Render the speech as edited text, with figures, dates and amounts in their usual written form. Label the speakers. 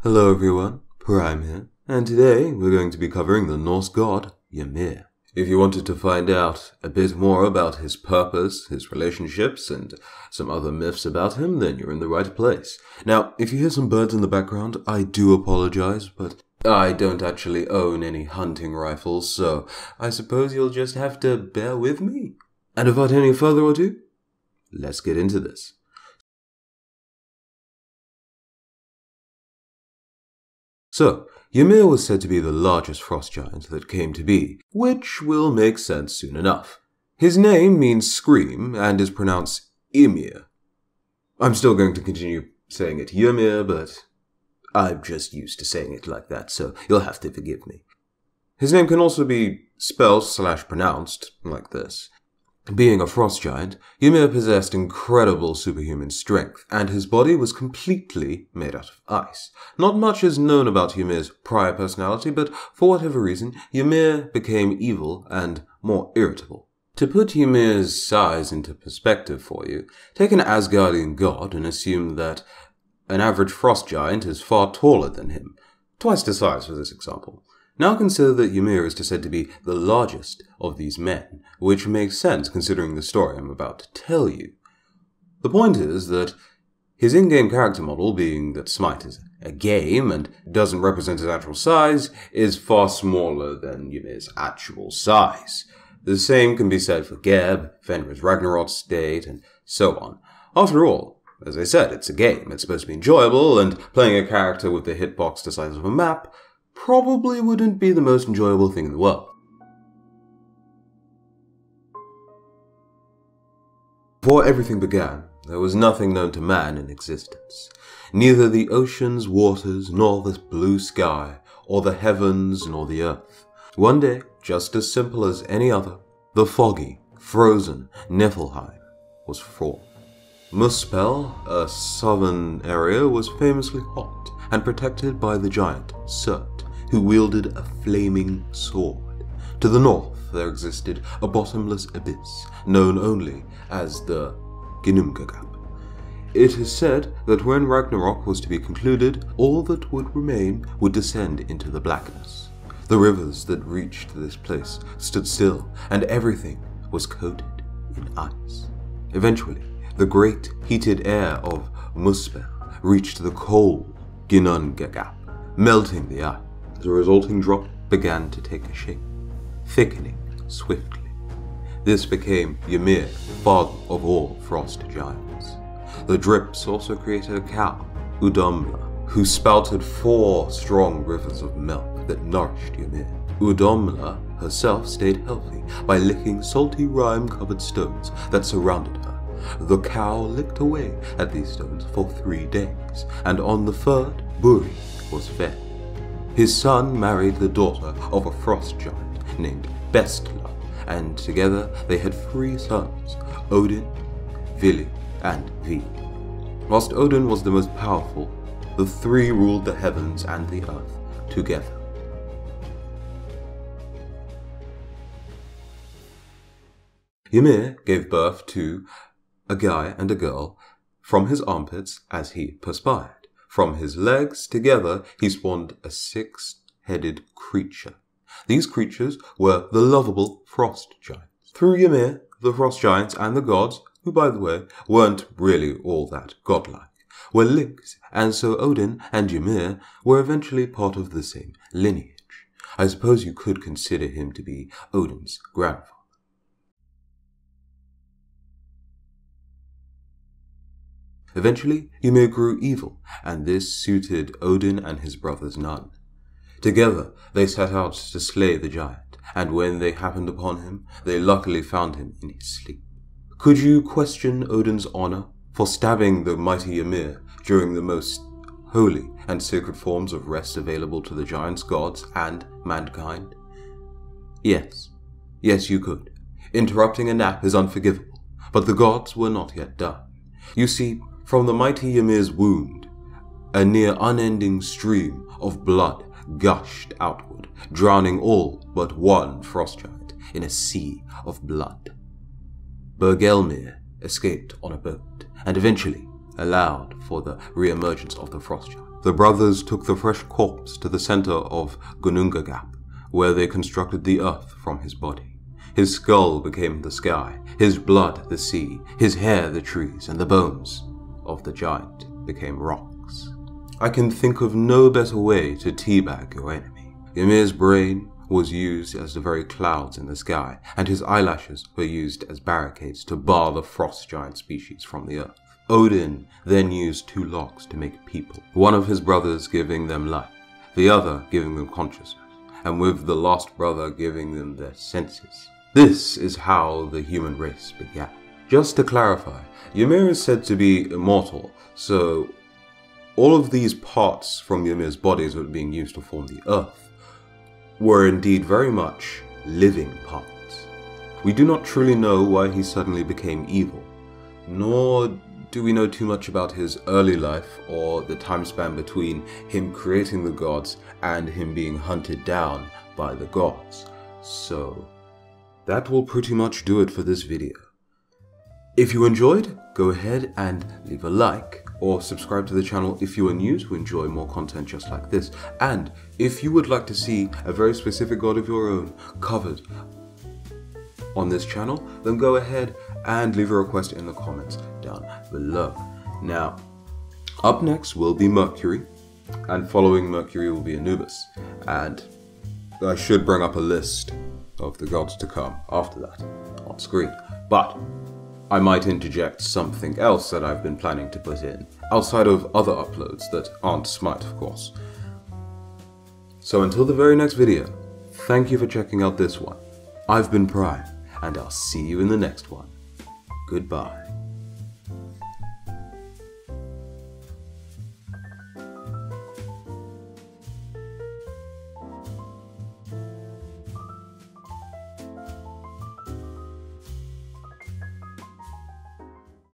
Speaker 1: Hello everyone, Prime here, and today we're going to be covering the Norse god Ymir. If you wanted to find out a bit more about his purpose, his relationships, and some other myths about him, then you're in the right place. Now, if you hear some birds in the background, I do apologize, but I don't actually own any hunting rifles, so I suppose you'll just have to bear with me. And without any further ado, let's get into this. So, Ymir was said to be the largest frost giant that came to be, which will make sense soon enough. His name means scream and is pronounced Ymir. I'm still going to continue saying it Ymir, but I'm just used to saying it like that, so you'll have to forgive me. His name can also be spelled/pronounced like this. Being a frost giant, Ymir possessed incredible superhuman strength, and his body was completely made out of ice. Not much is known about Ymir's prior personality, but for whatever reason, Ymir became evil and more irritable. To put Ymir's size into perspective for you, take an Asgardian god and assume that an average frost giant is far taller than him, twice the size for this example. Now consider that Ymir is said to be the largest of these men, which makes sense considering the story I'm about to tell you. The point is that his in-game character model, being that Smite is a game and doesn't represent his actual size, is far smaller than Ymir's actual size. The same can be said for Geb, Fenrir's Ragnarok state, and so on. After all, as I said, it's a game, it's supposed to be enjoyable, and playing a character with the hitbox the size of a map probably wouldn't be the most enjoyable thing in the world. Before everything began, there was nothing known to man in existence. Neither the oceans, waters, nor the blue sky, or the heavens, nor the earth. One day, just as simple as any other, the foggy, frozen Niflheim was formed. Muspel, a southern area, was famously hot and protected by the giant Surt, who wielded a flaming sword. To the north, there existed a bottomless abyss, known only as the Ginnungagap. It is said that when Ragnarok was to be concluded, all that would remain would descend into the blackness. The rivers that reached this place stood still, and everything was coated in ice. Eventually, the great heated air of Muspel reached the cold Ginnungagap, melting the ice. The resulting drop began to take a shape, thickening swiftly. This became Ymir, father of all frost giants. The drips also created a cow, Udomla, who spouted 4 strong rivers of milk that nourished Ymir. Udomla herself stayed healthy by licking salty rime-covered stones that surrounded her. The cow licked away at these stones for 3 days, and on the 3rd, Buri was fed. His son married the daughter of a frost giant named Bestla, and together they had 3 sons, Odin, Vili, and Vi. Whilst Odin was the most powerful, the 3 ruled the heavens and the earth together. Ymir gave birth to a guy and a girl from his armpits as he perspired. From his legs together he spawned a 6-headed creature. These creatures were the lovable frost giants. Through Ymir, the frost giants and the gods, who by the way weren't really all that godlike, were linked, and so Odin and Ymir were eventually part of the same lineage. I suppose you could consider him to be Odin's grandfather. Eventually, Ymir grew evil, and this suited Odin and his brothers none. Together, they set out to slay the giant, and when they happened upon him, they luckily found him in his sleep. Could you question Odin's honor for stabbing the mighty Ymir during the most holy and sacred forms of rest available to the giants, gods, and mankind? Yes. Yes, you could. Interrupting a nap is unforgivable, but the gods were not yet done. You see, from the mighty Ymir's wound, a near unending stream of blood gushed outward, drowning all but one frost giant in a sea of blood. Bergelmir escaped on a boat, and eventually allowed for the re-emergence of the frost giant. The brothers took the fresh corpse to the center of Gununga Gap, where they constructed the earth from his body. His skull became the sky, his blood the sea, his hair the trees, and the bones of the giant became rocks. I can think of no better way to teabag your enemy. Ymir's brain was used as the very clouds in the sky, and his eyelashes were used as barricades to bar the frost giant species from the earth. Odin then used 2 logs to make people, one of his brothers giving them life, the other giving them consciousness, and with the last brother giving them their senses. This is how the human race began. Just to clarify, Ymir is said to be immortal, so all of these parts from Ymir's bodies that were being used to form the earth were indeed very much living parts. We do not truly know why he suddenly became evil, nor do we know too much about his early life or the time span between him creating the gods and him being hunted down by the gods. So that will pretty much do it for this video. If you enjoyed, go ahead and leave a like or subscribe to the channel if you are new to enjoy more content just like this. And if you would like to see a very specific god of your own covered on this channel, then go ahead and leave a request in the comments down below. Now, up next will be Mercury, and following Mercury will be Anubis, and I should bring up a list of the gods to come after that on screen, but I might interject something else that I've been planning to put in, outside of other uploads that aren't Smite, of course. So until the very next video, thank you for checking out this one. I've been Prime, and I'll see you in the next one. Goodbye.